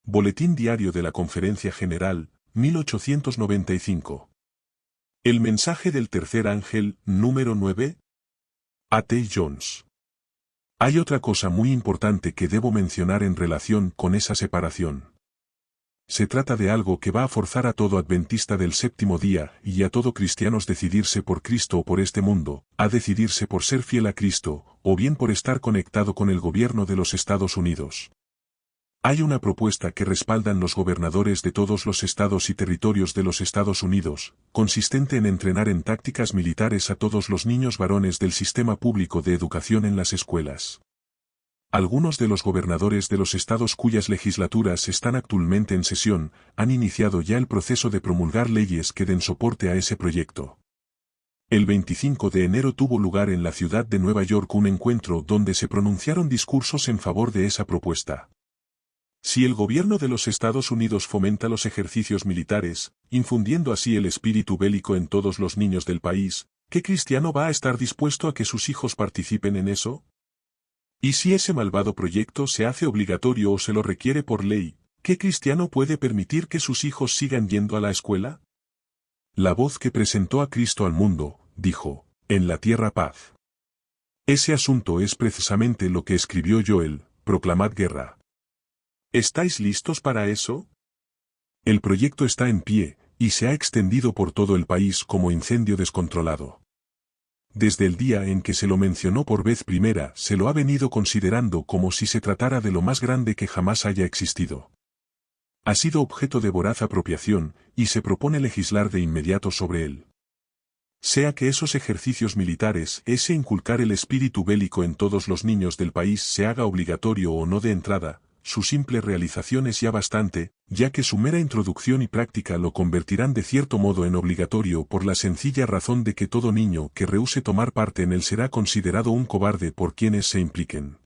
Boletín Diario de la Conferencia General, 1895. El mensaje del tercer ángel, número 9. A. T. Jones. Hay otra cosa muy importante que debo mencionar en relación con esa separación. Se trata de algo que va a forzar a todo adventista del séptimo día y a todo cristiano decidirse por Cristo o por este mundo, a decidirse por ser fiel a Cristo, o bien por estar conectado con el gobierno de los Estados Unidos. Hay una propuesta que respaldan los gobernadores de todos los estados y territorios de los Estados Unidos, consistente en entrenar en tácticas militares a todos los niños varones del sistema público de educación en las escuelas. Algunos de los gobernadores de los estados cuyas legislaturas están actualmente en sesión, han iniciado ya el proceso de promulgar leyes que den soporte a ese proyecto. El 25 de enero tuvo lugar en la ciudad de Nueva York un encuentro donde se pronunciaron discursos en favor de esa propuesta. Si el gobierno de los Estados Unidos fomenta los ejercicios militares, infundiendo así el espíritu bélico en todos los niños del país, ¿qué cristiano va a estar dispuesto a que sus hijos participen en eso? Y si ese malvado proyecto se hace obligatorio o se lo requiere por ley, ¿qué cristiano puede permitir que sus hijos sigan yendo a la escuela? La voz que presentó a Cristo al mundo, dijo, en la tierra paz. Ese asunto es precisamente lo que escribió Joel, proclamad guerra. ¿Estáis listos para eso? El proyecto está en pie, y se ha extendido por todo el país como incendio descontrolado. Desde el día en que se lo mencionó por vez primera, se lo ha venido considerando como si se tratara de lo más grande que jamás haya existido. Ha sido objeto de voraz apropiación, y se propone legislar de inmediato sobre él. Sea que esos ejercicios militares, ese inculcar el espíritu bélico en todos los niños del país se haga obligatorio o no de entrada, su simple realización es ya bastante, ya que su mera introducción y práctica lo convertirán de cierto modo en obligatorio por la sencilla razón de que todo niño que rehúse tomar parte en él será considerado un cobarde por quienes se impliquen.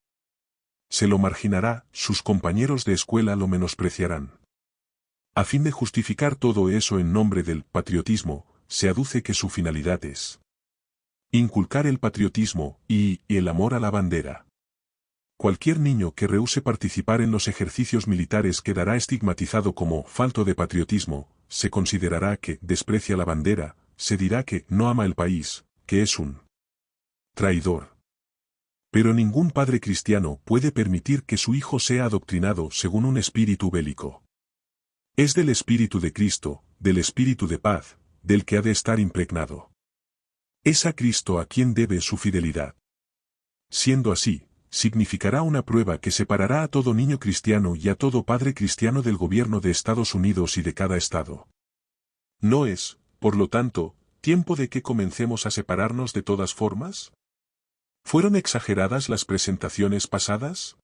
Se lo marginará, sus compañeros de escuela lo menospreciarán. A fin de justificar todo eso en nombre del patriotismo, se aduce que su finalidad es inculcar el patriotismo y el amor a la bandera. Cualquier niño que rehúse participar en los ejercicios militares quedará estigmatizado como falto de patriotismo, se considerará que desprecia la bandera, se dirá que no ama el país, que es un traidor. Pero ningún padre cristiano puede permitir que su hijo sea adoctrinado según un espíritu bélico. Es del espíritu de Cristo, del espíritu de paz, del que ha de estar impregnado. Es a Cristo a quien debe su fidelidad. Siendo así, significará una prueba que separará a todo niño cristiano y a todo padre cristiano del gobierno de Estados Unidos y de cada estado. ¿No es, por lo tanto, tiempo de que comencemos a separarnos de todas formas? ¿Fueron exageradas las presentaciones pasadas?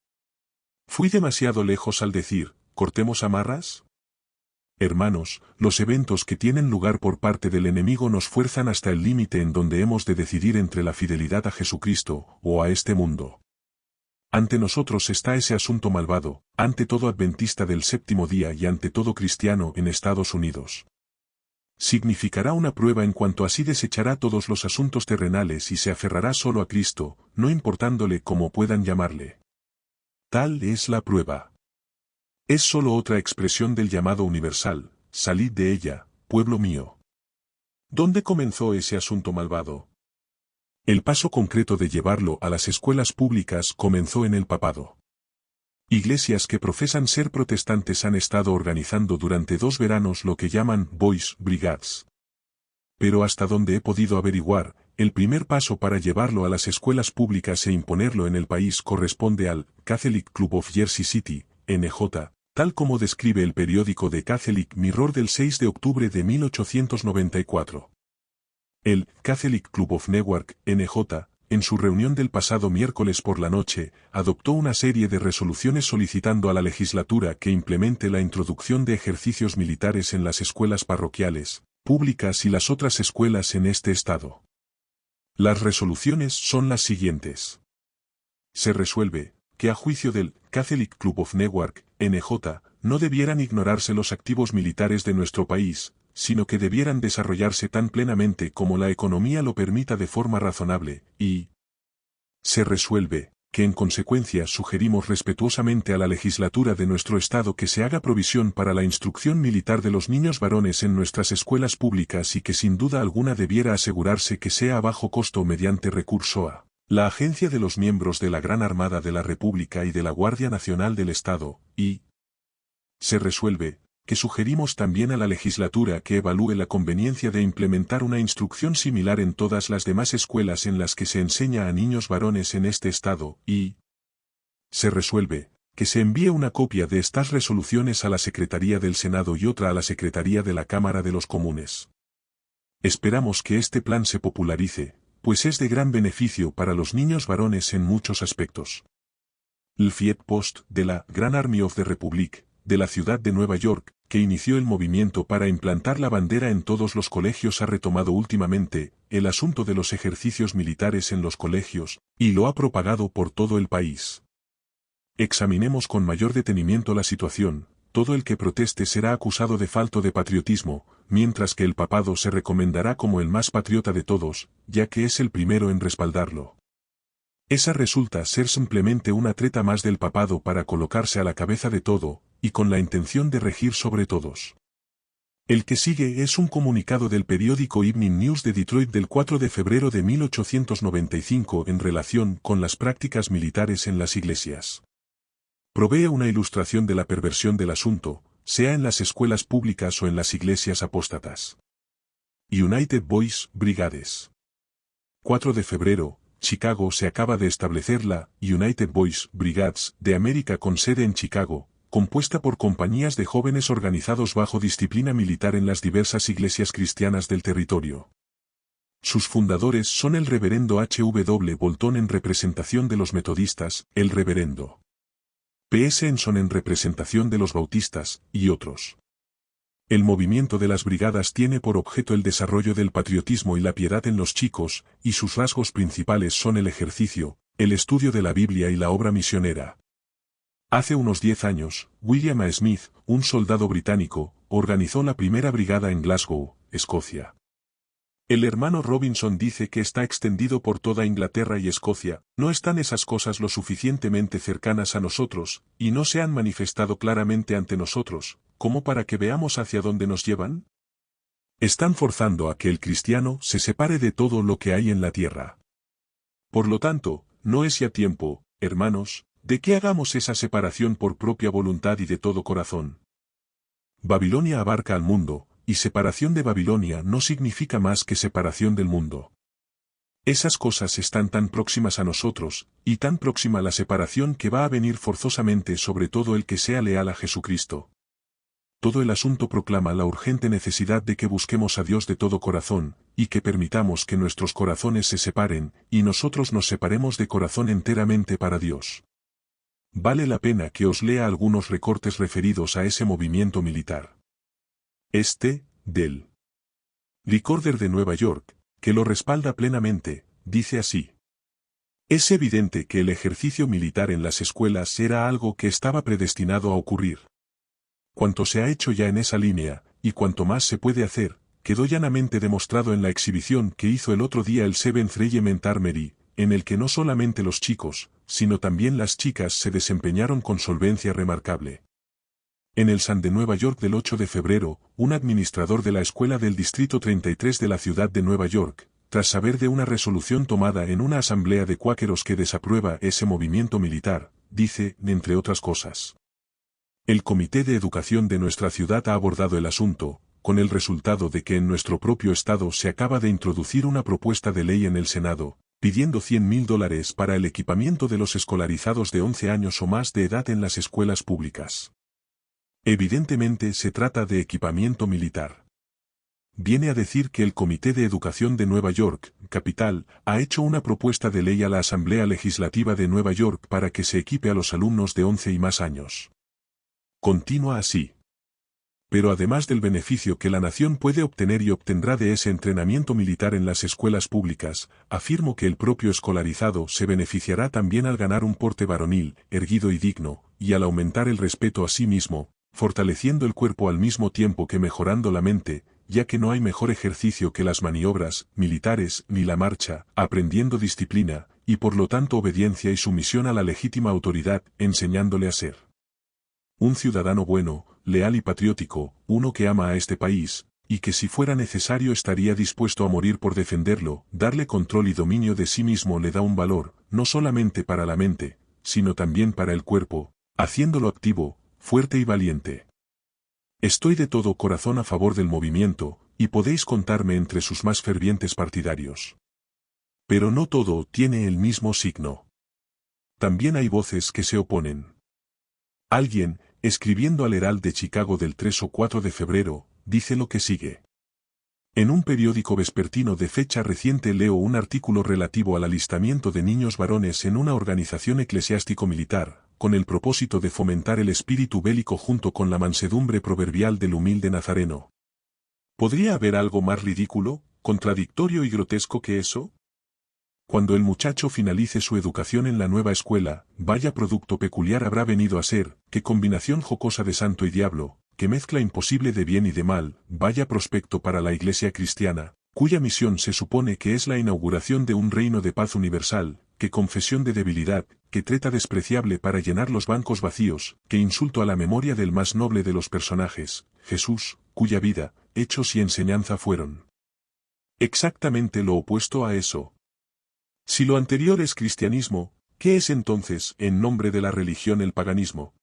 ¿Fui demasiado lejos al decir, cortemos amarras? Hermanos, los eventos que tienen lugar por parte del enemigo nos fuerzan hasta el límite en donde hemos de decidir entre la fidelidad a Jesucristo o a este mundo. Ante nosotros está ese asunto malvado, ante todo adventista del séptimo día y ante todo cristiano en Estados Unidos. Significará una prueba en cuanto así desechará todos los asuntos terrenales y se aferrará solo a Cristo, no importándole cómo puedan llamarle. Tal es la prueba. Es solo otra expresión del llamado universal, salid de ella, pueblo mío. ¿Dónde comenzó ese asunto malvado? El paso concreto de llevarlo a las escuelas públicas comenzó en el papado. Iglesias que profesan ser protestantes han estado organizando durante 2 veranos lo que llaman Boys' Brigades. Pero hasta donde he podido averiguar, el primer paso para llevarlo a las escuelas públicas e imponerlo en el país corresponde al Catholic Club of Jersey City, NJ, tal como describe el periódico The Catholic Mirror del 6 de octubre de 1894. El Catholic Club of Newark, NJ, en su reunión del pasado miércoles por la noche, adoptó una serie de resoluciones solicitando a la legislatura que implemente la introducción de ejercicios militares en las escuelas parroquiales, públicas y las otras escuelas en este estado. Las resoluciones son las siguientes. Se resuelve que a juicio del Catholic Club of Newark, NJ, no debieran ignorarse los activos militares de nuestro país, sino que debieran desarrollarse tan plenamente como la economía lo permita de forma razonable, y se resuelve que en consecuencia sugerimos respetuosamente a la legislatura de nuestro Estado que se haga provisión para la instrucción militar de los niños varones en nuestras escuelas públicas y que sin duda alguna debiera asegurarse que sea a bajo costo mediante recurso a la agencia de los miembros de la Gran Armada de la República y de la Guardia Nacional del Estado, y se resuelve, que sugerimos también a la legislatura que evalúe la conveniencia de implementar una instrucción similar en todas las demás escuelas en las que se enseña a niños varones en este estado, y se resuelve, que se envíe una copia de estas resoluciones a la Secretaría del Senado y otra a la Secretaría de la Cámara de los Comunes. Esperamos que este plan se popularice, pues es de gran beneficio para los niños varones en muchos aspectos. El Fiat Post de la Grand Army of the Republic, de la ciudad de Nueva York, que inició el movimiento para implantar la bandera en todos los colegios, ha retomado últimamente el asunto de los ejercicios militares en los colegios, y lo ha propagado por todo el país. Examinemos con mayor detenimiento la situación. Todo el que proteste será acusado de falto de patriotismo, mientras que el papado se recomendará como el más patriota de todos, ya que es el primero en respaldarlo. Esa resulta ser simplemente una treta más del papado para colocarse a la cabeza de todo, y con la intención de regir sobre todos. El que sigue es un comunicado del periódico Evening News de Detroit del 4 de febrero de 1895 en relación con las prácticas militares en las iglesias. Provee una ilustración de la perversión del asunto, sea en las escuelas públicas o en las iglesias apóstatas. United Boys Brigades. 4 de febrero, Chicago. Se acaba de establecer la United Boys Brigades de América con sede en Chicago, compuesta por compañías de jóvenes organizados bajo disciplina militar en las diversas iglesias cristianas del territorio. Sus fundadores son el reverendo H.W. Bolton en representación de los metodistas, el reverendo P.S. Enson en representación de los bautistas, y otros. El movimiento de las brigadas tiene por objeto el desarrollo del patriotismo y la piedad en los chicos, y sus rasgos principales son el ejercicio, el estudio de la Biblia y la obra misionera. Hace unos 10 años, William A. Smith, un soldado británico, organizó la primera brigada en Glasgow, Escocia. El hermano Robinson dice que está extendido por toda Inglaterra y Escocia. ¿No están esas cosas lo suficientemente cercanas a nosotros, y no se han manifestado claramente ante nosotros, como para que veamos hacia dónde nos llevan? Están forzando a que el cristiano se separe de todo lo que hay en la tierra. Por lo tanto, no es ya tiempo, hermanos, de que hagamos esa separación por propia voluntad y de todo corazón. Babilonia abarca al mundo, y separación de Babilonia no significa más que separación del mundo. Esas cosas están tan próximas a nosotros, y tan próxima la separación que va a venir forzosamente sobre todo el que sea leal a Jesucristo. Todo el asunto proclama la urgente necesidad de que busquemos a Dios de todo corazón, y que permitamos que nuestros corazones se separen, y nosotros nos separemos de corazón enteramente para Dios. Vale la pena que os lea algunos recortes referidos a ese movimiento militar. Del Recorder de Nueva York, que lo respalda plenamente, dice así. Es evidente que el ejercicio militar en las escuelas era algo que estaba predestinado a ocurrir. Cuanto se ha hecho ya en esa línea, y cuanto más se puede hacer, quedó llanamente demostrado en la exhibición que hizo el otro día el Seventh Regiment Armory, en el que no solamente los chicos, sino también las chicas se desempeñaron con solvencia remarcable. En el Sun de Nueva York del 8 de febrero, un administrador de la escuela del Distrito 33 de la ciudad de Nueva York, tras saber de una resolución tomada en una asamblea de cuáqueros que desaprueba ese movimiento militar, dice, entre otras cosas. El Comité de Educación de nuestra ciudad ha abordado el asunto, con el resultado de que en nuestro propio estado se acaba de introducir una propuesta de ley en el Senado, pidiendo $100,000 para el equipamiento de los escolarizados de 11 años o más de edad en las escuelas públicas. Evidentemente se trata de equipamiento militar. Viene a decir que el Comité de Educación de Nueva York, capital, ha hecho una propuesta de ley a la Asamblea Legislativa de Nueva York para que se equipe a los alumnos de 11 y más años. Continúa así. Pero además del beneficio que la nación puede obtener y obtendrá de ese entrenamiento militar en las escuelas públicas, afirmo que el propio escolarizado se beneficiará también al ganar un porte varonil, erguido y digno, y al aumentar el respeto a sí mismo, fortaleciendo el cuerpo al mismo tiempo que mejorando la mente, ya que no hay mejor ejercicio que las maniobras militares ni la marcha, aprendiendo disciplina, y por lo tanto obediencia y sumisión a la legítima autoridad, enseñándole a ser un ciudadano bueno, leal y patriótico, uno que ama a este país, y que si fuera necesario estaría dispuesto a morir por defenderlo. Darle control y dominio de sí mismo le da un valor, no solamente para la mente, sino también para el cuerpo, haciéndolo activo, fuerte y valiente. Estoy de todo corazón a favor del movimiento, y podéis contarme entre sus más fervientes partidarios. Pero no todo tiene el mismo signo. También hay voces que se oponen. Alguien, escribiendo al Herald de Chicago del 3 o 4 de febrero, dice lo que sigue. En un periódico vespertino de fecha reciente leo un artículo relativo al alistamiento de niños varones en una organización eclesiástico-militar, con el propósito de fomentar el espíritu bélico junto con la mansedumbre proverbial del humilde nazareno. ¿Podría haber algo más ridículo, contradictorio y grotesco que eso? Cuando el muchacho finalice su educación en la nueva escuela, vaya producto peculiar habrá venido a ser, qué combinación jocosa de santo y diablo, qué mezcla imposible de bien y de mal, vaya prospecto para la Iglesia cristiana, cuya misión se supone que es la inauguración de un reino de paz universal, qué confesión de debilidad, qué treta despreciable para llenar los bancos vacíos, qué insulto a la memoria del más noble de los personajes, Jesús, cuya vida, hechos y enseñanza fueron exactamente lo opuesto a eso. Si lo anterior es cristianismo, ¿qué es entonces, en nombre de la religión, el paganismo?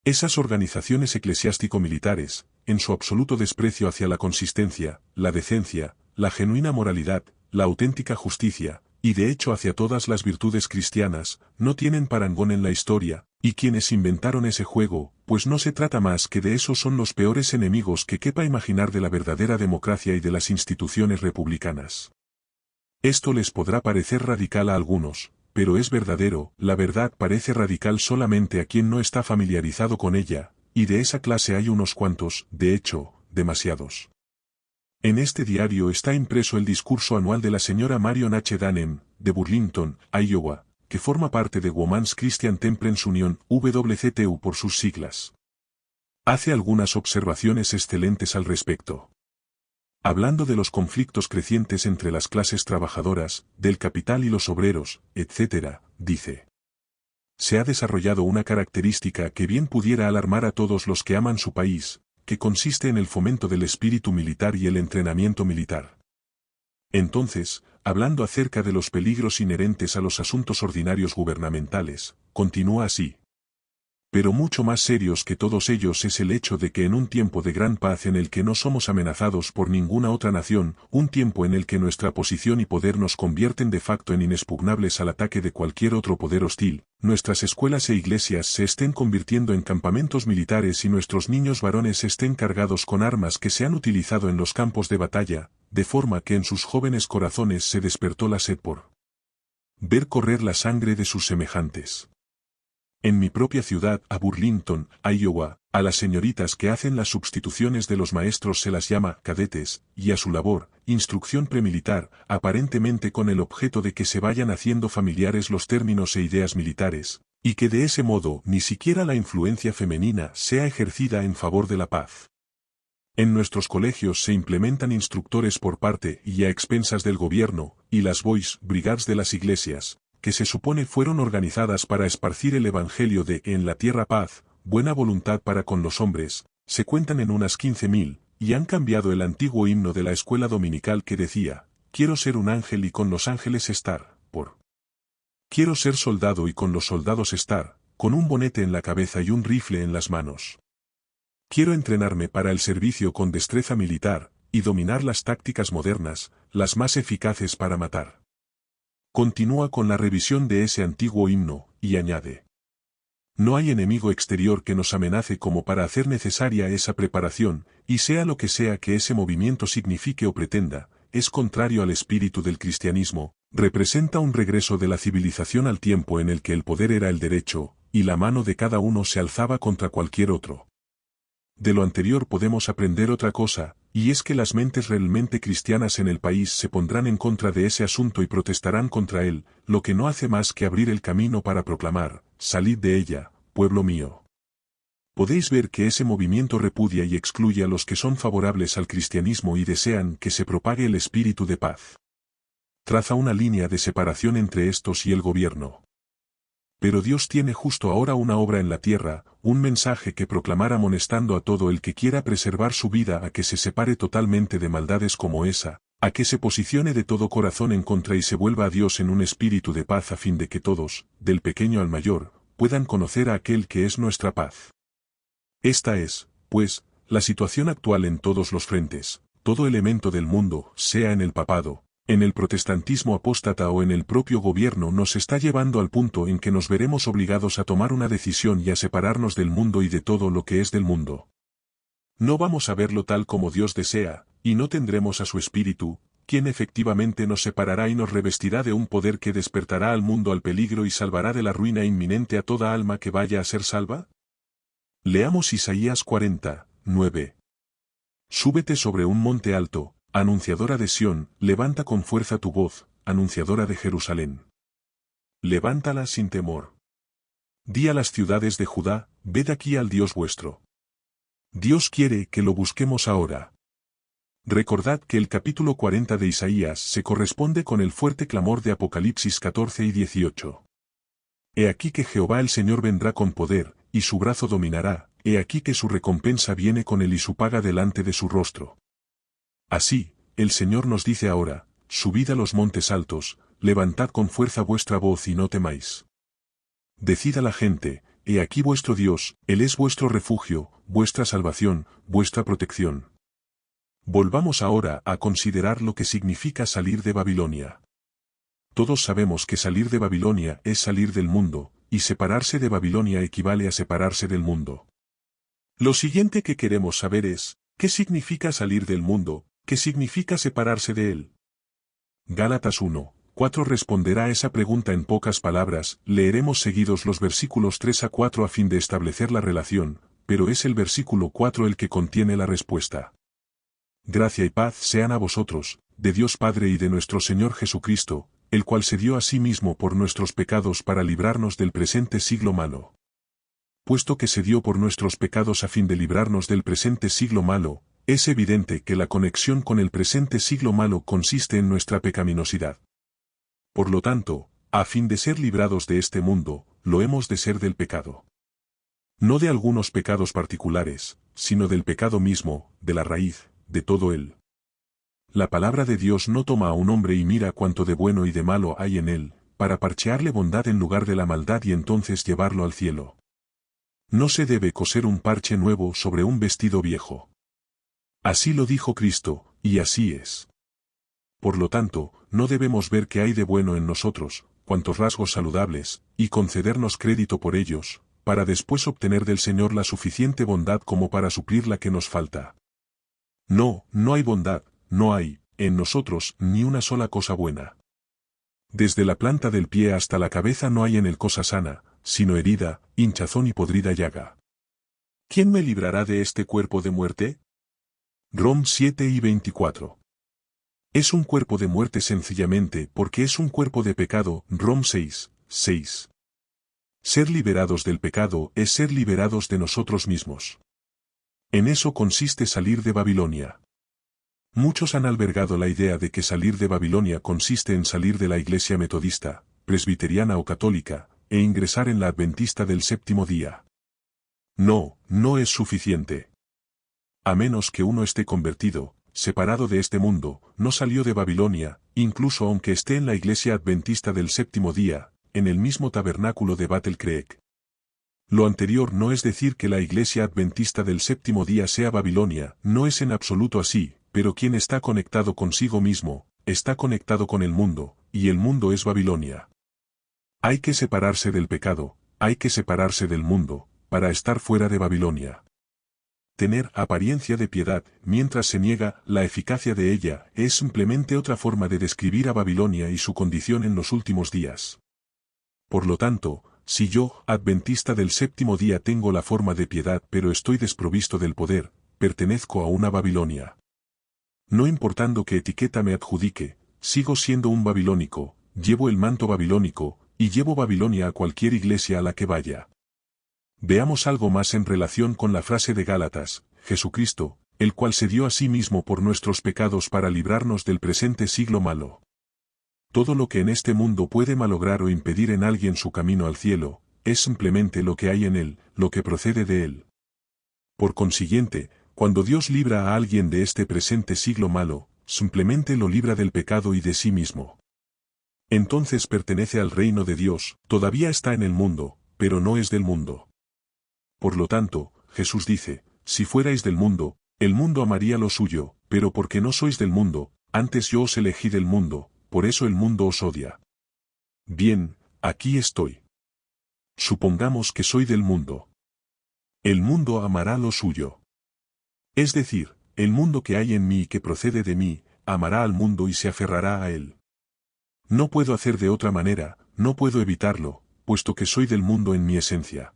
Esas organizaciones eclesiástico-militares, en su absoluto desprecio hacia la consistencia, la decencia, la genuina moralidad, la auténtica justicia, y de hecho hacia todas las virtudes cristianas, no tienen parangón en la historia, y quienes inventaron ese juego, pues no se trata más que de esos son los peores enemigos que quepa imaginar de la verdadera democracia y de las instituciones republicanas. Esto les podrá parecer radical a algunos, pero es verdadero, la verdad parece radical solamente a quien no está familiarizado con ella, y de esa clase hay unos cuantos, de hecho, demasiados. En este diario está impreso el discurso anual de la señora Marion H. Dunham, de Burlington, Iowa, que forma parte de Women's Christian Temperance Union, WCTU por sus siglas. Hace algunas observaciones excelentes al respecto. Hablando de los conflictos crecientes entre las clases trabajadoras, del capital y los obreros, etc., dice: se ha desarrollado una característica que bien pudiera alarmar a todos los que aman su país, que consiste en el fomento del espíritu militar y el entrenamiento militar. Entonces, hablando acerca de los peligros inherentes a los asuntos ordinarios gubernamentales, continúa así. Pero mucho más serios que todos ellos es el hecho de que en un tiempo de gran paz en el que no somos amenazados por ninguna otra nación, un tiempo en el que nuestra posición y poder nos convierten de facto en inexpugnables al ataque de cualquier otro poder hostil, nuestras escuelas e iglesias se estén convirtiendo en campamentos militares y nuestros niños varones estén cargados con armas que se han utilizado en los campos de batalla, de forma que en sus jóvenes corazones se despertó la sed por ver correr la sangre de sus semejantes. En mi propia ciudad, a Burlington, Iowa, a las señoritas que hacen las sustituciones de los maestros se las llama cadetes, y a su labor, instrucción premilitar, aparentemente con el objeto de que se vayan haciendo familiares los términos e ideas militares, y que de ese modo ni siquiera la influencia femenina sea ejercida en favor de la paz. En nuestros colegios se implementan instructores por parte y a expensas del gobierno, y las Boys Brigades de las iglesias, que se supone fueron organizadas para esparcir el evangelio de en la tierra paz, buena voluntad para con los hombres, se cuentan en unas 15.000, y han cambiado el antiguo himno de la escuela dominical que decía: quiero ser un ángel y con los ángeles estar, por quiero ser soldado y con los soldados estar, con un bonete en la cabeza y un rifle en las manos. Quiero entrenarme para el servicio con destreza militar, y dominar las tácticas modernas, las más eficaces para matar. Continúa con la revisión de ese antiguo himno, y añade: no hay enemigo exterior que nos amenace como para hacer necesaria esa preparación, y sea lo que sea que ese movimiento signifique o pretenda, es contrario al espíritu del cristianismo, representa un regreso de la civilización al tiempo en el que el poder era el derecho, y la mano de cada uno se alzaba contra cualquier otro. De lo anterior podemos aprender otra cosa, y es que las mentes realmente cristianas en el país se pondrán en contra de ese asunto y protestarán contra él, lo que no hace más que abrir el camino para proclamar: salid de ella, pueblo mío. Podéis ver que ese movimiento repudia y excluye a los que son favorables al cristianismo y desean que se propague el espíritu de paz. traza una línea de separación entre estos y el gobierno. Pero Dios tiene justo ahora una obra en la tierra, un mensaje que proclamar amonestando a todo el que quiera preservar su vida a que se separe totalmente de maldades como esa, a que se posicione de todo corazón en contra y se vuelva a Dios en un espíritu de paz a fin de que todos, del pequeño al mayor, puedan conocer a aquel que es nuestra paz. Esta es, pues, la situación actual en todos los frentes. Todo elemento del mundo, sea en el papado, en el protestantismo apóstata o en el propio gobierno, nos está llevando al punto en que nos veremos obligados a tomar una decisión y a separarnos del mundo y de todo lo que es del mundo. No vamos a verlo tal como Dios desea, y no tendremos a su Espíritu, quien efectivamente nos separará y nos revestirá de un poder que despertará al mundo al peligro y salvará de la ruina inminente a toda alma que vaya a ser salva. Leamos Isaías 40:9. Súbete sobre un monte alto, anunciadora de Sión, levanta con fuerza tu voz, anunciadora de Jerusalén. Levántala sin temor. Di a las ciudades de Judá, ved aquí al Dios vuestro. Dios quiere que lo busquemos ahora. Recordad que el capítulo 40 de Isaías se corresponde con el fuerte clamor de Apocalipsis 14 y 18. He aquí que Jehová el Señor vendrá con poder, y su brazo dominará, he aquí que su recompensa viene con él y su paga delante de su rostro. Así, el Señor nos dice ahora, subid a los montes altos, levantad con fuerza vuestra voz y no temáis. Decid a la gente, he aquí vuestro Dios, Él es vuestro refugio, vuestra salvación, vuestra protección. Volvamos ahora a considerar lo que significa salir de Babilonia. Todos sabemos que salir de Babilonia es salir del mundo, y separarse de Babilonia equivale a separarse del mundo. Lo siguiente que queremos saber es, ¿qué significa salir del mundo? ¿Qué significa separarse de él? Gálatas 1:4 responderá a esa pregunta en pocas palabras. Leeremos seguidos los versículos 3 a 4 a fin de establecer la relación, pero es el versículo 4 el que contiene la respuesta. Gracia y paz sean a vosotros, de Dios Padre y de nuestro Señor Jesucristo, el cual se dio a sí mismo por nuestros pecados para librarnos del presente siglo malo. Puesto que se dio por nuestros pecados a fin de librarnos del presente siglo malo, es evidente que la conexión con el presente siglo malo consiste en nuestra pecaminosidad. Por lo tanto, a fin de ser librados de este mundo, lo hemos de ser del pecado. No de algunos pecados particulares, sino del pecado mismo, de la raíz, de todo él. La palabra de Dios no toma a un hombre y mira cuánto de bueno y de malo hay en él, para parchearle bondad en lugar de la maldad y entonces llevarlo al cielo. No se debe coser un parche nuevo sobre un vestido viejo. Así lo dijo Cristo, y así es. Por lo tanto, no debemos ver qué hay de bueno en nosotros, cuantos rasgos saludables, y concedernos crédito por ellos, para después obtener del Señor la suficiente bondad como para suplir la que nos falta. No, no hay bondad, no hay, en nosotros, ni una sola cosa buena. Desde la planta del pie hasta la cabeza no hay en él cosa sana, sino herida, hinchazón y podrida llaga. ¿Quién me librará de este cuerpo de muerte? Rom 7:24. Es un cuerpo de muerte sencillamente porque es un cuerpo de pecado. Rom 6:6. Ser liberados del pecado es ser liberados de nosotros mismos. En eso consiste salir de Babilonia. Muchos han albergado la idea de que salir de Babilonia consiste en salir de la iglesia metodista, presbiteriana o católica, e ingresar en la adventista del séptimo día. No, no es suficiente. A menos que uno esté convertido, separado de este mundo, no salió de Babilonia, incluso aunque esté en la iglesia adventista del séptimo día, en el mismo tabernáculo de Battle Creek. Lo anterior no es decir que la iglesia adventista del séptimo día sea Babilonia, no es en absoluto así, pero quien está conectado consigo mismo, está conectado con el mundo, y el mundo es Babilonia. Hay que separarse del pecado, hay que separarse del mundo, para estar fuera de Babilonia. Tener apariencia de piedad, mientras se niega la eficacia de ella, es simplemente otra forma de describir a Babilonia y su condición en los últimos días. Por lo tanto, si yo, adventista del séptimo día, tengo la forma de piedad pero estoy desprovisto del poder, pertenezco a una Babilonia. No importando qué etiqueta me adjudique, sigo siendo un babilónico, llevo el manto babilónico, y llevo Babilonia a cualquier iglesia a la que vaya. Veamos algo más en relación con la frase de Gálatas, Jesucristo, el cual se dio a sí mismo por nuestros pecados para librarnos del presente siglo malo. Todo lo que en este mundo puede malograr o impedir en alguien su camino al cielo, es simplemente lo que hay en él, lo que procede de él. Por consiguiente, cuando Dios libra a alguien de este presente siglo malo, simplemente lo libra del pecado y de sí mismo. Entonces pertenece al reino de Dios, todavía está en el mundo, pero no es del mundo. Por lo tanto, Jesús dice, si fuerais del mundo, el mundo amaría lo suyo, pero porque no sois del mundo, antes yo os elegí del mundo, por eso el mundo os odia. Bien, aquí estoy. Supongamos que soy del mundo. El mundo amará lo suyo. Es decir, el mundo que hay en mí y que procede de mí, amará al mundo y se aferrará a él. No puedo hacer de otra manera, no puedo evitarlo, puesto que soy del mundo en mi esencia.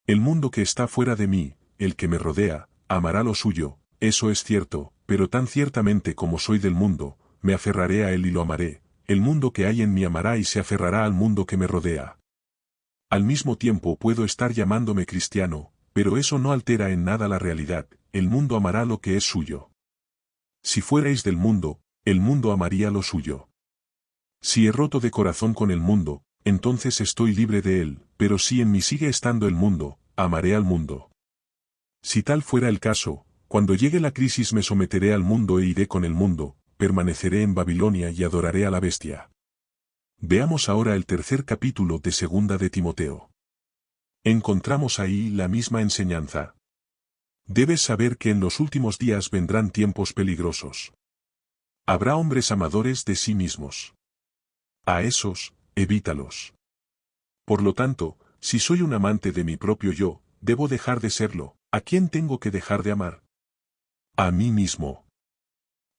El mundo que está fuera de mí, el que me rodea, amará lo suyo, eso es cierto, pero tan ciertamente como soy del mundo, me aferraré a él y lo amaré, el mundo que hay en mí amará y se aferrará al mundo que me rodea. Al mismo tiempo puedo estar llamándome cristiano, pero eso no altera en nada la realidad, el mundo amará lo que es suyo. Si fuerais del mundo, el mundo amaría lo suyo. Si he roto de corazón con el mundo, entonces estoy libre de él, pero si en mí sigue estando el mundo, amaré al mundo. Si tal fuera el caso, cuando llegue la crisis me someteré al mundo e iré con el mundo, permaneceré en Babilonia y adoraré a la bestia. Veamos ahora el tercer capítulo de Segunda de Timoteo. Encontramos ahí la misma enseñanza. Debes saber que en los últimos días vendrán tiempos peligrosos. Habrá hombres amadores de sí mismos. A esos, evítalos. Por lo tanto, si soy un amante de mi propio yo, debo dejar de serlo. ¿A quién tengo que dejar de amar? A mí mismo.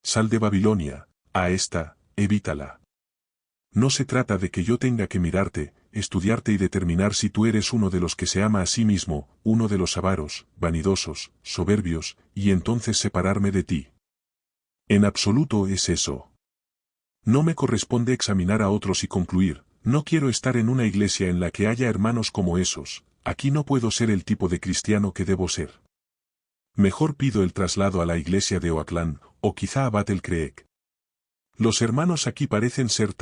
Sal de Babilonia, a esta, evítala. No se trata de que yo tenga que mirarte, estudiarte y determinar si tú eres uno de los que se ama a sí mismo, uno de los avaros, vanidosos, soberbios, y entonces separarme de ti. En absoluto es eso. No me corresponde examinar a otros y concluir, no quiero estar en una iglesia en la que haya hermanos como esos, aquí no puedo ser el tipo de cristiano que debo ser. Mejor pido el traslado a la iglesia de Oakland, o quizá a Battle Creek. Los hermanos aquí parecen ser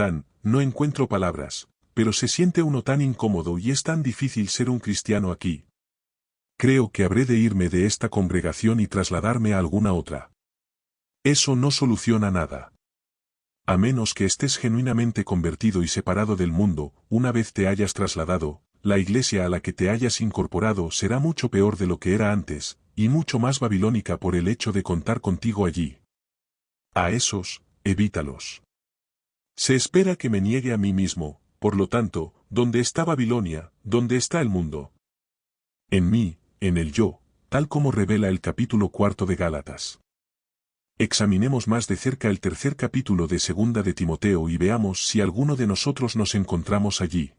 no encuentro palabras, pero se siente uno tan incómodo y es tan difícil ser un cristiano aquí. Creo que habré de irme de esta congregación y trasladarme a alguna otra. Eso no soluciona nada. A menos que estés genuinamente convertido y separado del mundo, una vez te hayas trasladado, la iglesia a la que te hayas incorporado será mucho peor de lo que era antes, y mucho más babilónica por el hecho de contar contigo allí. A esos, evítalos. Se espera que me niegue a mí mismo, por lo tanto, ¿dónde está Babilonia? ¿Dónde está el mundo? En mí, en el yo, tal como revela el capítulo 4 de Gálatas. Examinemos más de cerca el tercer capítulo de Segunda de Timoteo y veamos si alguno de nosotros nos encontramos allí.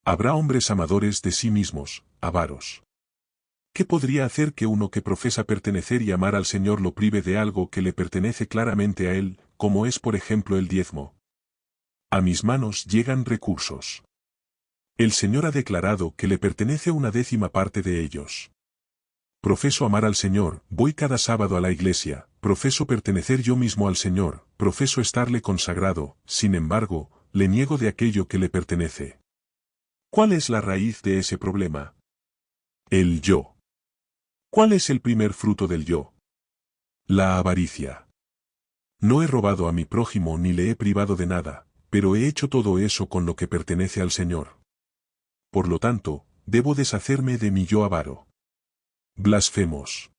Habrá hombres amadores de sí mismos, avaros. ¿Qué podría hacer que uno que profesa pertenecer y amar al Señor lo prive de algo que le pertenece claramente a Él, como es por ejemplo el diezmo? A mis manos llegan recursos. El Señor ha declarado que le pertenece una 10ª parte de ellos. Profeso amar al Señor, voy cada sábado a la iglesia, profeso pertenecer yo mismo al Señor, profeso estarle consagrado, sin embargo, le niego de aquello que le pertenece. ¿Cuál es la raíz de ese problema? El yo. ¿Cuál es el primer fruto del yo? La avaricia. No he robado a mi prójimo ni le he privado de nada, pero he hecho todo eso con lo que pertenece al Señor. Por lo tanto, debo deshacerme de mi yo avaro. Blasfemos.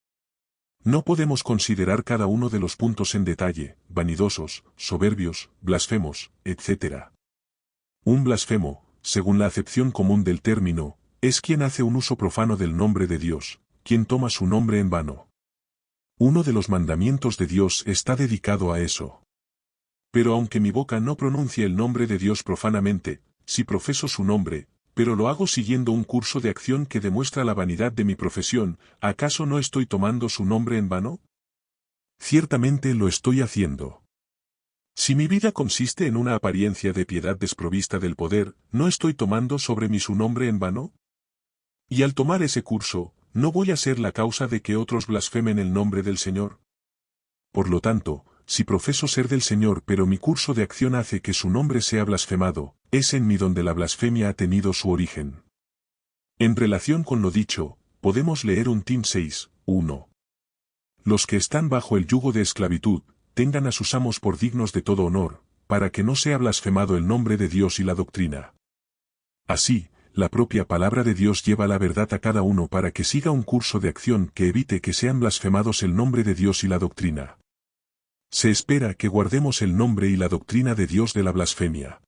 No podemos considerar cada uno de los puntos en detalle, vanidosos, soberbios, blasfemos, etc. Un blasfemo, según la acepción común del término, es quien hace un uso profano del nombre de Dios, quien toma su nombre en vano. Uno de los mandamientos de Dios está dedicado a eso. Pero aunque mi boca no pronuncie el nombre de Dios profanamente, si profeso su nombre, pero lo hago siguiendo un curso de acción que demuestra la vanidad de mi profesión, ¿acaso no estoy tomando su nombre en vano? Ciertamente lo estoy haciendo. Si mi vida consiste en una apariencia de piedad desprovista del poder, ¿no estoy tomando sobre mí su nombre en vano? Y al tomar ese curso, ¿no voy a ser la causa de que otros blasfemen el nombre del Señor? Por lo tanto, si profeso ser del Señor pero mi curso de acción hace que su nombre sea blasfemado, es en mí donde la blasfemia ha tenido su origen. En relación con lo dicho, podemos leer un Tim 6:1. Los que están bajo el yugo de esclavitud, tengan a sus amos por dignos de todo honor, para que no sea blasfemado el nombre de Dios y la doctrina. Así, la propia palabra de Dios lleva la verdad a cada uno para que siga un curso de acción que evite que sean blasfemados el nombre de Dios y la doctrina. Se espera que guardemos el nombre y la doctrina de Dios de la blasfemia.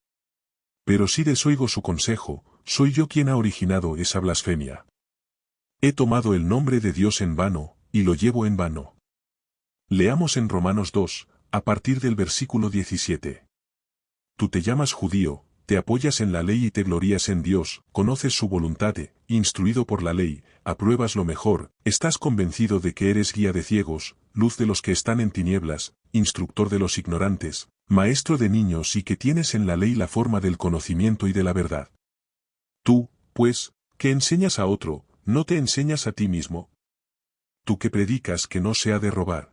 Pero si desoigo su consejo, soy yo quien ha originado esa blasfemia. He tomado el nombre de Dios en vano, y lo llevo en vano. Leamos en Romanos 2, a partir del versículo 17. Tú te llamas judío, te apoyas en la ley y te glorías en Dios, conoces su voluntad, instruido por la ley, apruebas lo mejor, estás convencido de que eres guía de ciegos, luz de los que están en tinieblas, instructor de los ignorantes, maestro de niños y que tienes en la ley la forma del conocimiento y de la verdad. Tú, pues, que enseñas a otro, ¿no te enseñas a ti mismo? Tú que predicas que no se ha de robar.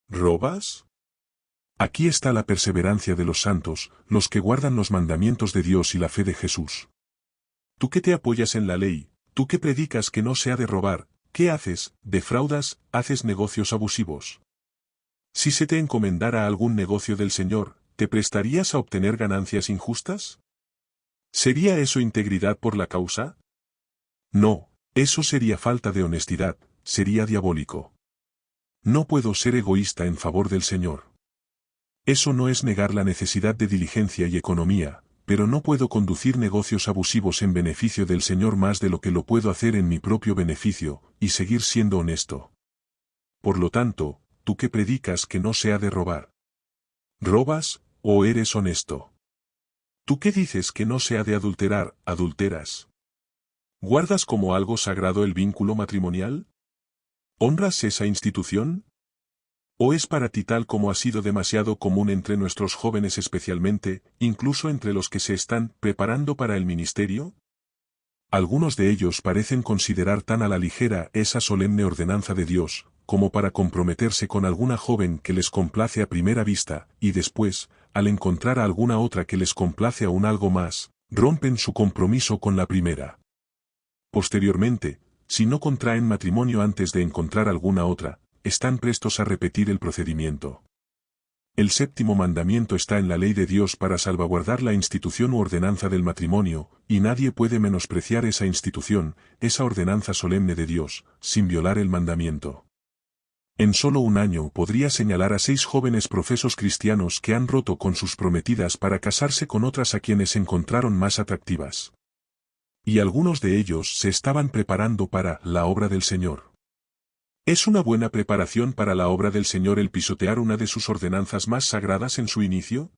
¿Robas? Aquí está la perseverancia de los santos, los que guardan los mandamientos de Dios y la fe de Jesús. Tú que te apoyas en la ley, tú que predicas que no se ha de robar, ¿qué haces? ¿Defraudas? ¿Haces negocios abusivos? Si se te encomendara algún negocio del Señor, ¿te prestarías a obtener ganancias injustas? ¿Sería eso integridad por la causa? No, eso sería falta de honestidad, sería diabólico. No puedo ser egoísta en favor del Señor. Eso no es negar la necesidad de diligencia y economía, pero no puedo conducir negocios abusivos en beneficio del Señor más de lo que lo puedo hacer en mi propio beneficio, y seguir siendo honesto. Por lo tanto, tú que predicas que no se ha de robar. ¿Robas, o eres honesto? Tú que dices que no se ha de adulterar, ¿adulteras? ¿Guardas como algo sagrado el vínculo matrimonial? ¿Honras esa institución? ¿O es para ti tal como ha sido demasiado común entre nuestros jóvenes especialmente, incluso entre los que se están preparando para el ministerio? Algunos de ellos parecen considerar tan a la ligera esa solemne ordenanza de Dios, como para comprometerse con alguna joven que les complace a primera vista, y después, al encontrar a alguna otra que les complace aún algo más, rompen su compromiso con la primera. Posteriormente, si no contraen matrimonio antes de encontrar alguna otra, están prestos a repetir el procedimiento. El séptimo mandamiento está en la ley de Dios para salvaguardar la institución u ordenanza del matrimonio, y nadie puede menospreciar esa institución, esa ordenanza solemne de Dios, sin violar el mandamiento. En solo un año podría señalar a 6 jóvenes profesos cristianos que han roto con sus prometidas para casarse con otras a quienes encontraron más atractivas. Y algunos de ellos se estaban preparando para la obra del Señor. ¿Es una buena preparación para la obra del Señor el pisotear una de sus ordenanzas más sagradas en su inicio?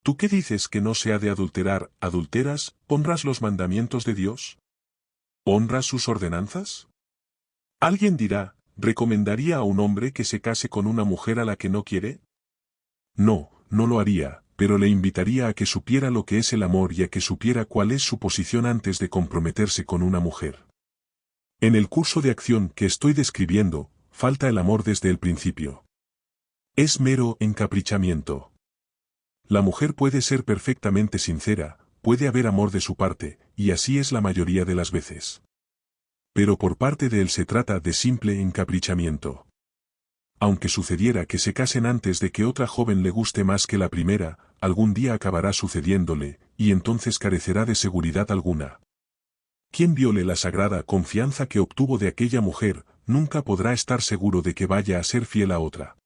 ¿Tú qué dices que no se ha de adulterar, adulteras, honras los mandamientos de Dios? ¿Honras sus ordenanzas? Alguien dirá, ¿recomendaría a un hombre que se case con una mujer a la que no quiere? No, no lo haría, pero le invitaría a que supiera lo que es el amor y a que supiera cuál es su posición antes de comprometerse con una mujer. En el curso de acción que estoy describiendo, falta el amor desde el principio. Es mero encaprichamiento. La mujer puede ser perfectamente sincera, puede haber amor de su parte, y así es la mayoría de las veces. Pero por parte de él se trata de simple encaprichamiento. Aunque sucediera que se casen antes de que otra joven le guste más que la primera, algún día acabará sucediéndole, y entonces carecerá de seguridad alguna. Quien viole la sagrada confianza que obtuvo de aquella mujer, nunca podrá estar seguro de que vaya a ser fiel a otra.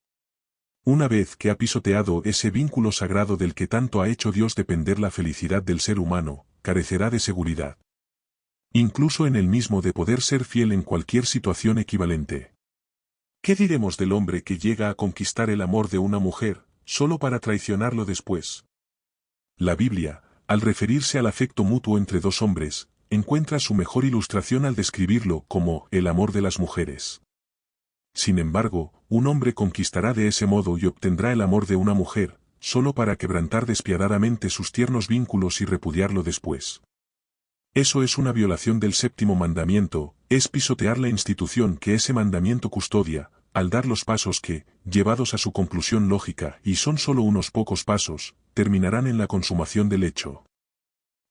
Una vez que ha pisoteado ese vínculo sagrado del que tanto ha hecho Dios depender la felicidad del ser humano, carecerá de seguridad. Incluso en el mismo de poder ser fiel en cualquier situación equivalente. ¿Qué diremos del hombre que llega a conquistar el amor de una mujer, solo para traicionarlo después? La Biblia, al referirse al afecto mutuo entre dos hombres, encuentra su mejor ilustración al describirlo como el amor de las mujeres. Sin embargo, un hombre conquistará de ese modo y obtendrá el amor de una mujer, solo para quebrantar despiadadamente sus tiernos vínculos y repudiarlo después. Eso es una violación del séptimo mandamiento, es pisotear la institución que ese mandamiento custodia, al dar los pasos que, llevados a su conclusión lógica, y son solo unos pocos pasos, terminarán en la consumación del hecho.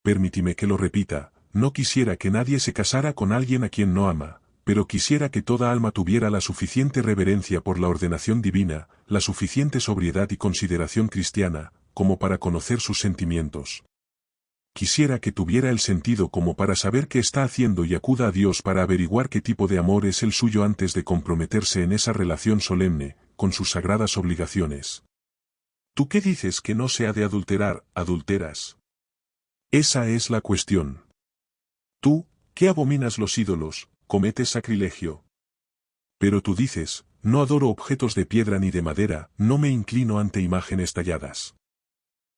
Permíteme que lo repita, no quisiera que nadie se casara con alguien a quien no ama, pero quisiera que toda alma tuviera la suficiente reverencia por la ordenación divina, la suficiente sobriedad y consideración cristiana, como para conocer sus sentimientos. Quisiera que tuviera el sentido como para saber qué está haciendo y acuda a Dios para averiguar qué tipo de amor es el suyo antes de comprometerse en esa relación solemne, con sus sagradas obligaciones. ¿Tú qué dices que no se ha de adulterar, adulteras? Esa es la cuestión. Tú, que abominas los ídolos, cometes sacrilegio. Pero tú dices, no adoro objetos de piedra ni de madera, no me inclino ante imágenes talladas.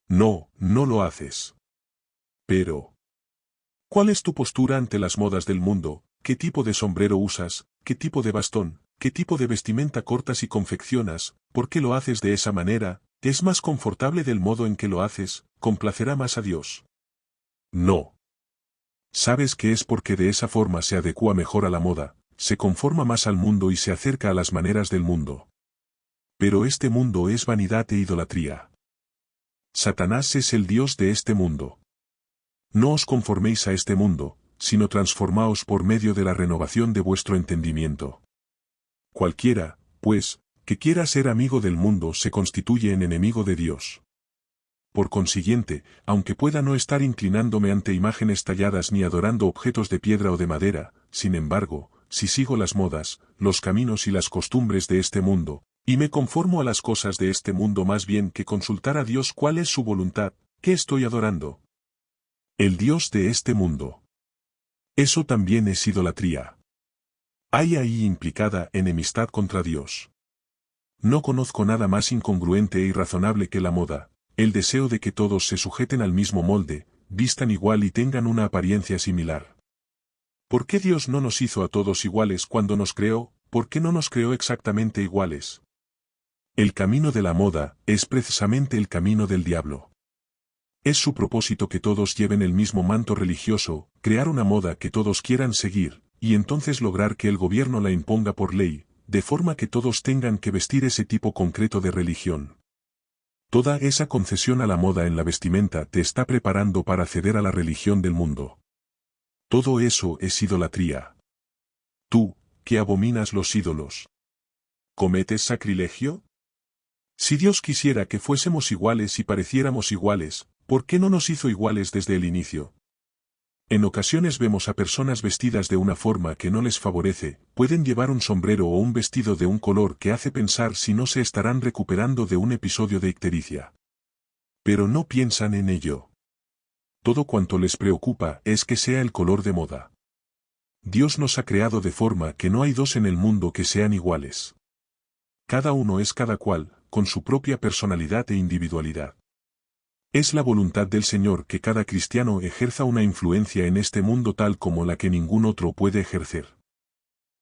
No, no lo haces. Pero, ¿cuál es tu postura ante las modas del mundo? ¿Qué tipo de sombrero usas? ¿Qué tipo de bastón? ¿Qué tipo de vestimenta cortas y confeccionas? ¿Por qué lo haces de esa manera? ¿Es más confortable del modo en que lo haces? ¿Complacerá más a Dios? No. Sabes que es porque de esa forma se adecúa mejor a la moda, se conforma más al mundo y se acerca a las maneras del mundo. Pero este mundo es vanidad e idolatría. Satanás es el Dios de este mundo. No os conforméis a este mundo, sino transformaos por medio de la renovación de vuestro entendimiento. Cualquiera, pues, que quiera ser amigo del mundo se constituye en enemigo de Dios. Por consiguiente, aunque pueda no estar inclinándome ante imágenes talladas ni adorando objetos de piedra o de madera, sin embargo, si sigo las modas, los caminos y las costumbres de este mundo, y me conformo a las cosas de este mundo más bien que consultar a Dios cuál es su voluntad, ¿qué estoy adorando? El Dios de este mundo. Eso también es idolatría. Hay ahí implicada enemistad contra Dios. No conozco nada más incongruente e irrazonable que la moda, el deseo de que todos se sujeten al mismo molde, vistan igual y tengan una apariencia similar. ¿Por qué Dios no nos hizo a todos iguales cuando nos creó? ¿Por qué no nos creó exactamente iguales? El camino de la moda es precisamente el camino del diablo. Es su propósito que todos lleven el mismo manto religioso, crear una moda que todos quieran seguir, y entonces lograr que el gobierno la imponga por ley, de forma que todos tengan que vestir ese tipo concreto de religión. Toda esa concesión a la moda en la vestimenta te está preparando para ceder a la religión del mundo. Todo eso es idolatría. Tú, que abominas los ídolos, ¿cometes sacrilegio? Si Dios quisiera que fuésemos iguales y pareciéramos iguales, ¿por qué no nos hizo iguales desde el inicio? En ocasiones vemos a personas vestidas de una forma que no les favorece, pueden llevar un sombrero o un vestido de un color que hace pensar si no se estarán recuperando de un episodio de ictericia. Pero no piensan en ello. Todo cuanto les preocupa es que sea el color de moda. Dios nos ha creado de forma que no hay dos en el mundo que sean iguales. Cada uno es cada cual, con su propia personalidad e individualidad. Es la voluntad del Señor que cada cristiano ejerza una influencia en este mundo tal como la que ningún otro puede ejercer.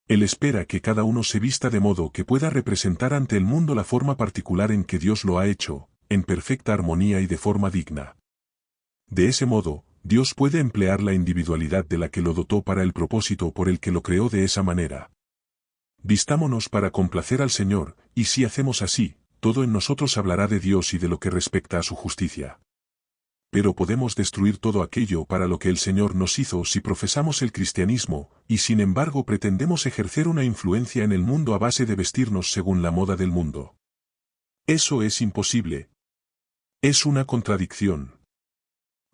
Él espera que cada uno se vista de modo que pueda representar ante el mundo la forma particular en que Dios lo ha hecho, en perfecta armonía y de forma digna. De ese modo, Dios puede emplear la individualidad de la que lo dotó para el propósito por el que lo creó de esa manera. Vistámonos para complacer al Señor, y si hacemos así, todo en nosotros hablará de Dios y de lo que respecta a su justicia. Pero podemos destruir todo aquello para lo que el Señor nos hizo si profesamos el cristianismo, y sin embargo pretendemos ejercer una influencia en el mundo a base de vestirnos según la moda del mundo. Eso es imposible. Es una contradicción.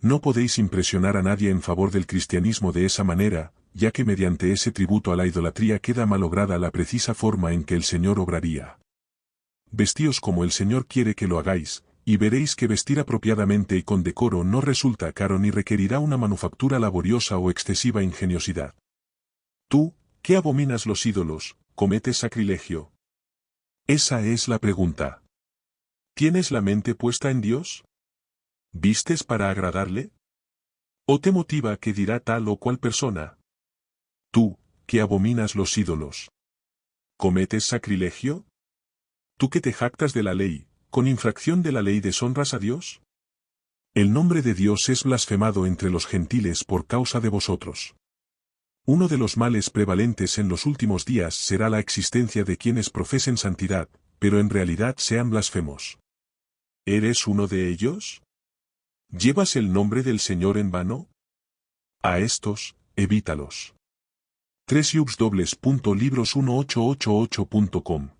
No podéis impresionar a nadie en favor del cristianismo de esa manera, ya que mediante ese tributo a la idolatría queda malograda la precisa forma en que el Señor obraría. Vestíos como el Señor quiere que lo hagáis, y veréis que vestir apropiadamente y con decoro no resulta caro ni requerirá una manufactura laboriosa o excesiva ingeniosidad. Tú, que abominas los ídolos, ¿cometes sacrilegio? Esa es la pregunta. ¿Tienes la mente puesta en Dios? ¿Vistes para agradarle? ¿O te motiva qué dirá tal o cual persona? Tú, que abominas los ídolos, ¿cometes sacrilegio? ¿Tú que te jactas de la ley, con infracción de la ley deshonras a Dios? El nombre de Dios es blasfemado entre los gentiles por causa de vosotros. Uno de los males prevalentes en los últimos días será la existencia de quienes profesen santidad, pero en realidad sean blasfemos. ¿Eres uno de ellos? ¿Llevas el nombre del Señor en vano? A estos, evítalos. www.libros1888.com